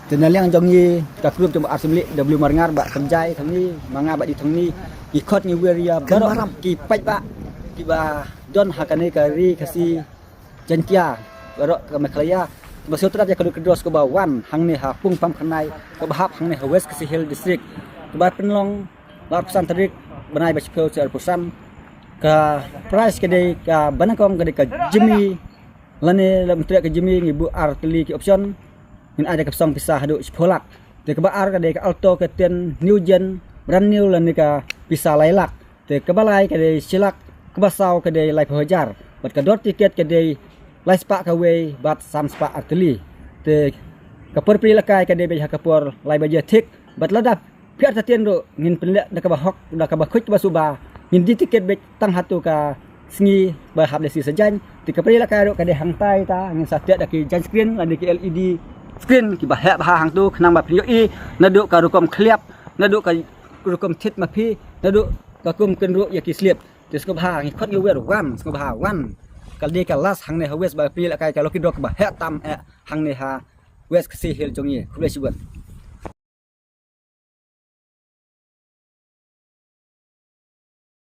Tenang yang jongi ka grup jom assembly W Marangar bak kerjai thang ni manga bak di thang ni ikut ni weria barok ki pai bak ki ba don hakane kari kasi jantia barok ka meklaya masuk terat ya kedus ke bawan hang ni ha pung pam khanai ke bahap hang ni ha west kasi hill district ke ba penlong lar pesan terik benai ba sekau ser pusan ka price ke dei ka banakong ke dei ka jimi lane lam teriak ke jimi ngibu artili ki option min ada kapsong pisah duk sepolak te ke baar ke dei ka alto ke ten new gen brand new lane ka pisah lailak te ke balai ke dei silak ke basau ke dei lai phajar bat ka dot tiket ke dei lai spa ka we bat sam spa artili te ka perpri lakai ke dei be kapor lai baje tik bat ladap piar tatien do ngin penlek da ka bahok da ka bakhut basuba ngin di tiket be tang hatu ka sengi ba hab desi sejan te ka pri lakai do ka dei hangtai ta ngin satiak da ki jan screen lan di LED screen ki bahak bah hang tu kenang ba prio i naduk ka rukom kliap naduk ka rukom tit ma phi naduk ka kum ken ru ya ki slip te sko bah ngi khot ngi wer wan sko bah wan kal de ka las hang ne ha wes ba pri la kai ka lo ki dok ba he tam hang ne ha wes kasi hil jongi khule sibat